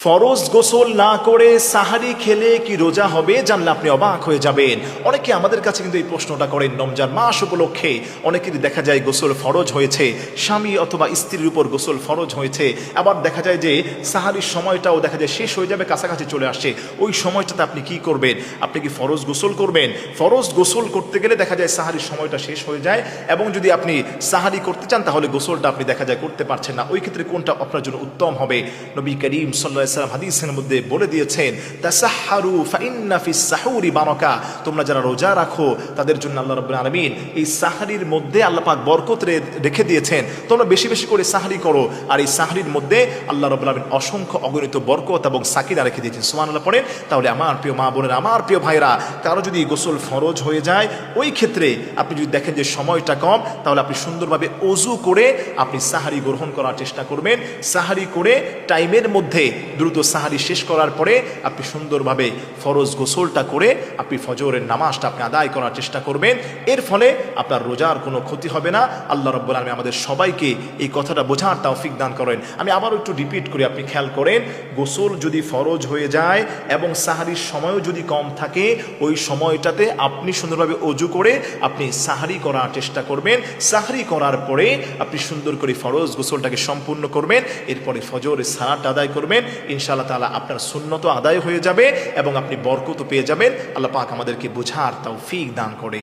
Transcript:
ফরজ গোসল না করে সাহারি খেলে কি রোজা হবে? জানলে আপনি অবাক হয়ে যাবেন। অনেকে আমাদের কাছে কিন্তু এই প্রশ্নটা করেন রমজান মাস উপলক্ষে। অনেকেরই দেখা যায় গোসল ফরজ হয়েছে, স্বামী অথবা স্ত্রীর উপর গোসল ফরজ হয়েছে। আবার দেখা যায় যে সাহারির সময়টাও দেখা যায় শেষ হয়ে যাবে, কাছাকাছি চলে আসছে। ওই সময়টাতে আপনি কি করবেন? আপনি কি ফরজ গোসল করবেন? ফরজ গোসল করতে গেলে দেখা যায় সাহারির সময়টা শেষ হয়ে যায়, এবং যদি আপনি সাহারি করতে চান তাহলে গোসলটা আপনি দেখা যায় করতে পারছেন না। ওই ক্ষেত্রে কোনটা আপনার জন্য উত্তম হবে? নবী করিম সাল্লাল্লাহু আলাইহি ওয়াসাল্লাম হাদিসের মধ্যে বলে দিয়েছেন, তাসাহহারু ফাইন্না ফিস সাহুরি বারাকা। তোমরা যারা রোজা রাখো তাদের জন্য আল্লাহ রাব্বুল আলামিন এই সাহরির মধ্যে আল্লাহ পাক বরকত রেখে দিয়েছেন। তোমরা বেশি বেশি করে সাহরি করো, আর এই সাহরির মধ্যে আল্লাহ রাব্বুল আলামিন অসংখ্য অগণিত বরকত এবং সাকিনা রেখে দিয়েছেন। সুবহানাল্লাহ পড়েন। তাহলে আমার প্রিয় মা বোনেরা, আমার প্রিয় ভাইরা, কারো যদি গোসল ফরজ হয়ে যায়, ওই ক্ষেত্রে আপনি যদি দেখেন যে সময়টা কম, তাহলে আপনি সুন্দরভাবে ওযু করে আপনি সাহারি গ্রহণ করার চেষ্টা করবেন। সাহারি করে টাইমের মধ্যে দ্রুত সাহারি শেষ করার পরে আপনি সুন্দরভাবে ফরজ গোসলটা করে আপনি ফজরের নামাজটা আপনি আদায় করার চেষ্টা করবেন। এর ফলে আপনার রোজার কোনো ক্ষতি হবে না। আল্লাহ রাব্বুল আলামিন আমাদের সবাইকে এই কথাটা বোঝার তৌফিক দান করেন। আমি আবারও একটু রিপিট করি, আপনি খেয়াল করেন, গোসল যদি ফরজ হয়ে যায় এবং সাহারির সময়ও যদি কম থাকে, ওই সময়টাতে আপনি সুন্দরভাবে ওযু করে আপনি সাহারি করার চেষ্টা করবেন। সাহারি করার পরে আপনি সুন্দর করে ফরজ গোসলটাকে সম্পূর্ণ করবেন। এরপরে ফজরের সালাত আদায় করবেন। ইনশাআল্লাহ তাআলা আপনার সুন্নত আদায় হয়ে যাবে এবং আপনি বরকত পেয়ে যাবেন। আল্লাহ পাক আমাদেরকে বোঝার তৌফিক দান করে।